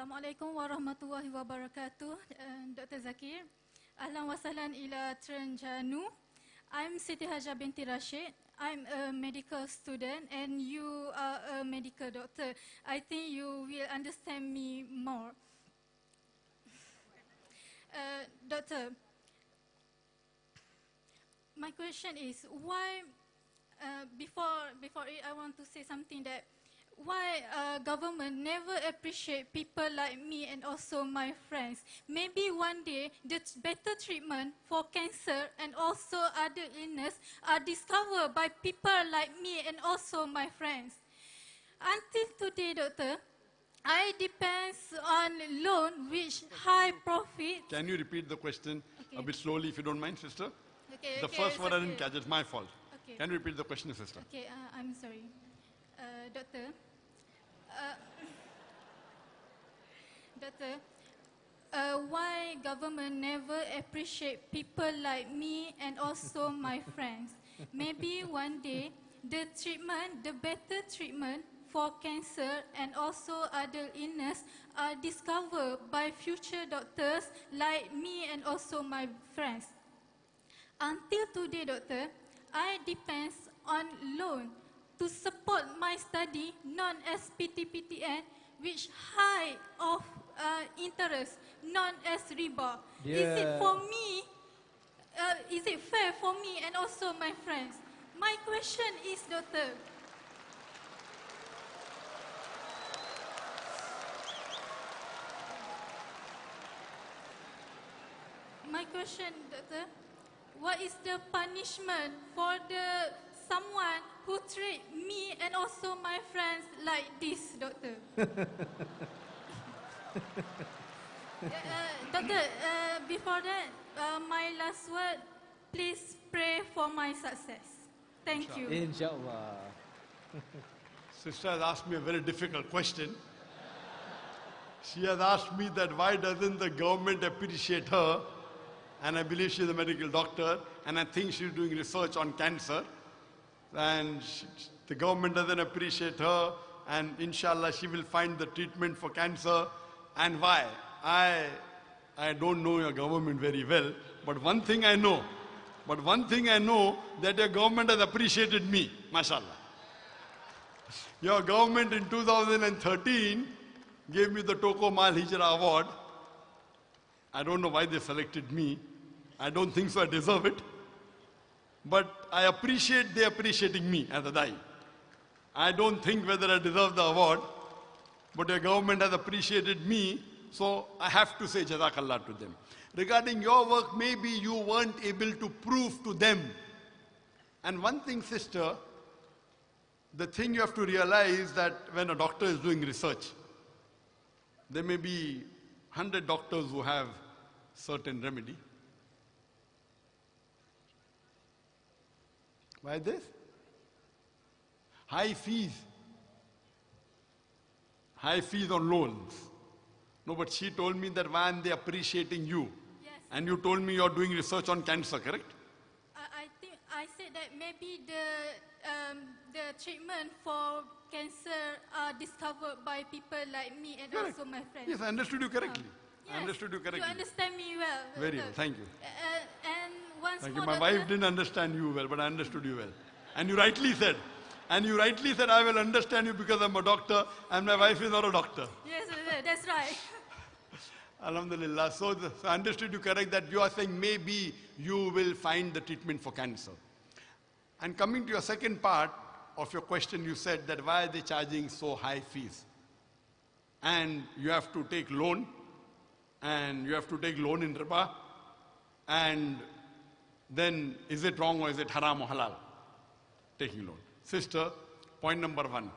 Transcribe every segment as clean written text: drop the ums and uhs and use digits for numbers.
Assalamualaikum warahmatullahi wabarakatuh. Dr. Zakir. Ahlan wa sahlan ila Terengganu. I'm Siti Haja binti Rashid. I'm a medical student and you are a medical doctor. I think you will understand me more. Doctor, my question is why, before it, I want to say something that why government never appreciate people like me and also my friends. Maybe one day the better treatment for cancer and also other illness are discovered by people like me and also my friends. Until today, doctor, I depends on loan which high profit. Can you repeat the question a bit slowly if you don't mind, sister? Okay, The first word I didn't catch, it's my fault. Okay. Can you repeat the question, sister? Okay, I'm sorry. Doctor, why government never appreciate people like me and also my friends? Maybe one day the better treatment for cancer and also other illness are discovered by future doctors like me and also my friends. Until today, doctor, I depends on loan to support my study, known as PTPTN, which high of interest, known as riba. Is it for me? Is it fair for me and also my friends? My question is, doctor. My question, doctor. What is the punishment for the someone who treat me and also my friends like this, doctor? Doctor, before that, my last word, please pray for my success. Thank you. Inshallah. Sister has asked me a very difficult question. She has asked me that why doesn't the government appreciate her? And I believe she's a medical doctor, and I think she's doing research on cancer. And the government doesn't appreciate her, and inshallah she will find the treatment for cancer. And why? I don't know your government very well, but one thing I know, that your government has appreciated me, mashallah. Your government in 2013 gave me the Toko Mal Hijra Award. I don't know why they selected me. I don't think so I deserve it. But I appreciate they appreciating me as a Dai. I don't think whether I deserve the award, but your government has appreciated me, so I have to say Jazakallah to them. Regarding your work, maybe you weren't able to prove to them. And one thing, sister, the thing you have to realize that when a doctor is doing research, there may be 100 doctors who have certain remedy. Why this? High fees. High fees on loans. No, but she told me that why aren't they appreciating you? Yes. And you told me you're doing research on cancer, correct? I think I said that maybe the treatment for cancer are discovered by people like me and Correct. also my friends. Yes, I understood you correctly. Yes, I understood you correctly. You understand me well. Very well, thank you. And once Thank you. more, My wife didn't understand you well, but I understood you well. And you rightly said, I will understand you because I'm a doctor and my wife is not a doctor. Yes, that's right. Alhamdulillah. So I understood you correct that you are saying maybe you will find the treatment for cancer. And coming to your second part of your question, you said that why are they charging so high fees? And you have to take loan, and you have to take loan in riba, and then is it wrong or is it haram or halal? Taking loan. Sister, point number one.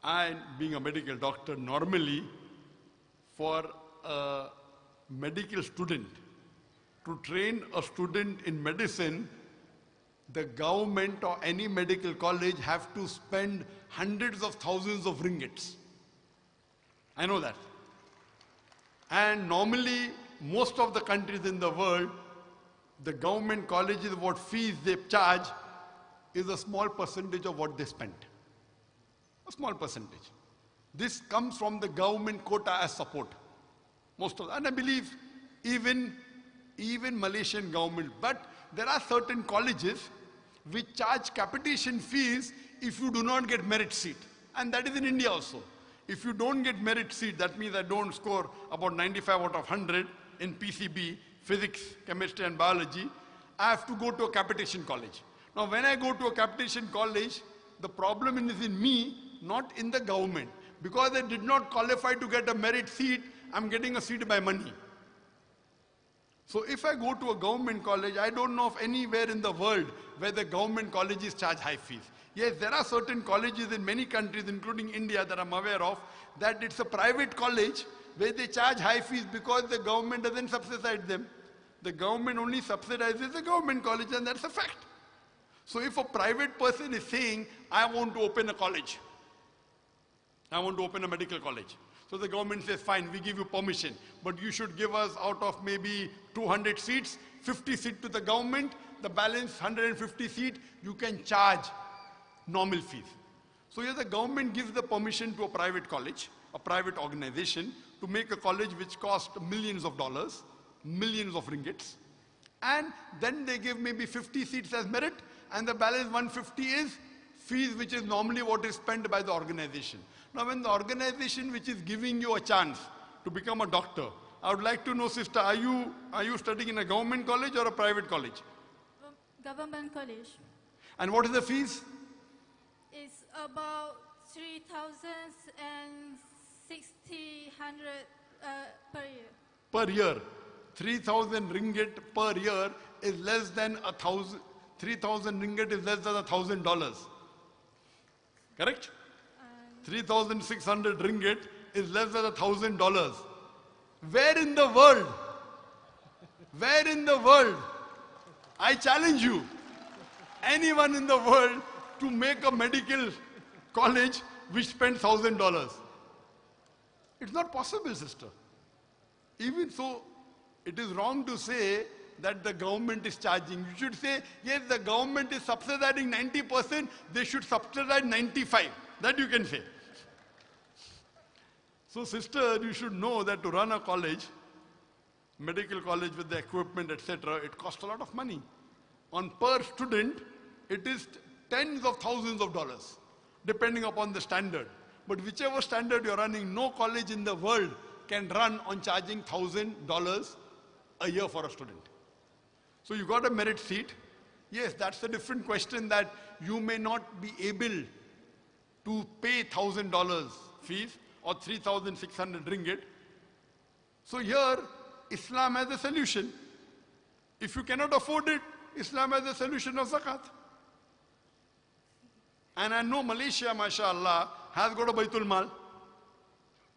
I, being a medical doctor, normally for a medical student, to train a student in medicine, the government or any medical college have to spend hundreds of thousands of ringgits. I know that. And normally, most of the countries in the world, the government colleges, what fees they charge is a small percentage of what they spent. A small percentage. this comes from the government quota as support. Most of, and I believe even Malaysian government. But there are certain colleges which charge capitation fees if you do not get merit seat. And that is in India also. If you don't get merit seat, that means I don't score about 95 out of 100 in PCB, physics, chemistry and biology, I have to go to a capitation college. Now when I go to a capitation college, the problem is in me, not in the government. Because I did not qualify to get a merit seat, I'm getting a seat by money. So if I go to a government college, I don't know of anywhere in the world where the government colleges charge high fees. Yes, there are certain colleges in many countries, including India, that I'm aware of, that it's a private college where they charge high fees because the government doesn't subsidize them. The government only subsidizes the government college, and that's a fact. So if a private person is saying, I want to open a college, I want to open a medical college. So the government says, fine, we give you permission, but you should give us out of maybe 200 seats, 50 seats to the government, the balance 150 seats, you can charge normal fees. So here the government gives the permission to a private college, a private organization, to make a college which costs millions of dollars, millions of ringgits, and then they give maybe 50 seats as merit, and the balance 150 is fees, which is normally what is spent by the organization. Now when the organization which is giving you a chance to become a doctor, I would like to know, sister, are you studying in a government college or a private college? Government college. And what is the fees? It's about 3,600 per year. Per year. 3,000 ringgit per year is less than 1,000. 3,000 ringgit is less than $1,000. Correct? 3,600 ringgit is less than $1,000. Where in the world? Where in the world? I challenge you, anyone in the world, to make a medical college which spends $1,000. It's not possible, sister. Even so, it is wrong to say that the government is charging. You should say, yes, the government is subsidizing 90%, they should subsidize 95%. That you can say. So sister, you should know that to run a college, medical college with the equipment, etc., it costs a lot of money. On per student, it is tens of thousands of dollars, depending upon the standard. But whichever standard you're running, no college in the world can run on charging $1,000 a year for a student. So you got a merit seat. Yes, that's a different question, that you may not be able to pay $1,000 fees or 3,600 ringgit. So here, Islam has a solution. If you cannot afford it, Islam has a solution of zakat. And I know Malaysia, mashallah, has got a Baitul Mal.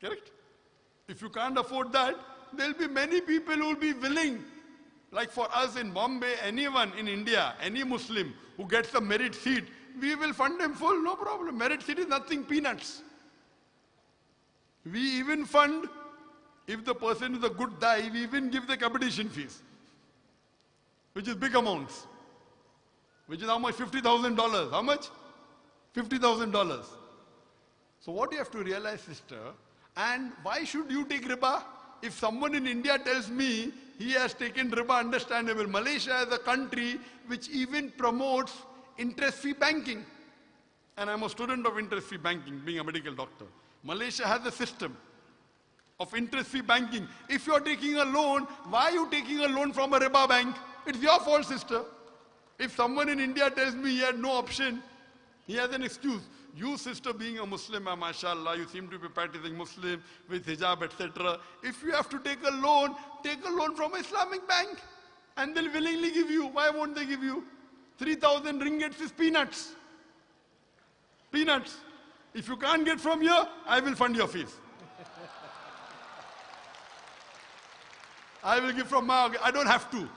Correct? If you can't afford that, there will be many people who will be willing. Like for us in Bombay, anyone in India, any Muslim who gets a merit seat, we will fund him full, no problem. Merit seat is nothing, peanuts. We even fund, if the person is a good dai, we even give the capitation fees, which is big amounts. Which is how much? $50,000. How much? $50,000. So what you have to realize, sister, and why should you take riba? If someone in India tells me he has taken riba, understandable. Malaysia is a country which even promotes interest-free banking. And I'm a student of interest-free banking, being a medical doctor. Malaysia has a system of interest-free banking. If you're taking a loan, why are you taking a loan from a riba bank? It's your fault, sister. If someone in India tells me he had no option, he has an excuse. You, sister, being a Muslim, mashallah, you seem to be practicing Muslim with hijab, etc. If you have to take a loan from an Islamic bank. And they'll willingly give you. Why won't they give you? 3,000 ringgits is peanuts. Peanuts. If you can't get from here, I will fund your fees. I will give from my, I don't have to.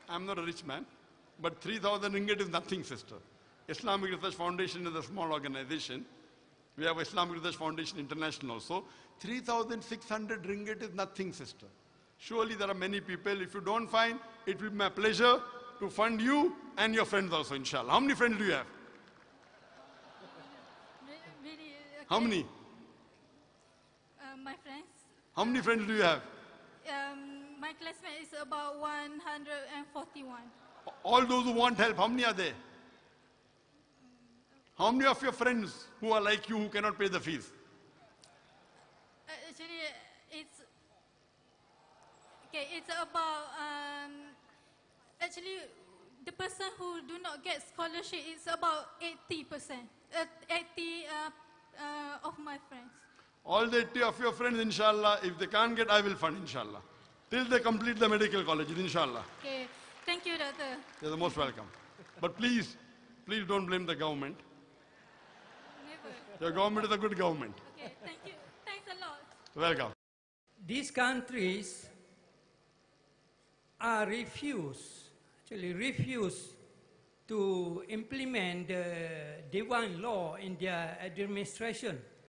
I'm not a rich man. But 3,000 ringgit is nothing, sister. Islamic Research Foundation is a small organization. We have Islamic Research Foundation International also. 3,600 ringgit is nothing, sister. Surely there are many people. If you don't find, it will be my pleasure to fund you and your friends also, inshallah. How many friends do you have? Really, okay. How many? My friends, How many friends do you have? my classmate is about 141. All those who want help, how many are there? How many of your friends who are like you who cannot pay the fees? Actually, it's okay. It's about actually the person who do not get scholarship is about 80%. 80 of my friends. All the 80 of your friends, inshallah, if they can't get, I will fund, inshallah. Till they complete the medical college, inshallah. Okay, thank you, Doctor. You're the most welcome. But please, please don't blame the government. Never. Your government is a good government. Okay, thank you. Thanks a lot. Welcome. These countries are refuse to implement the Dewan law in their administration.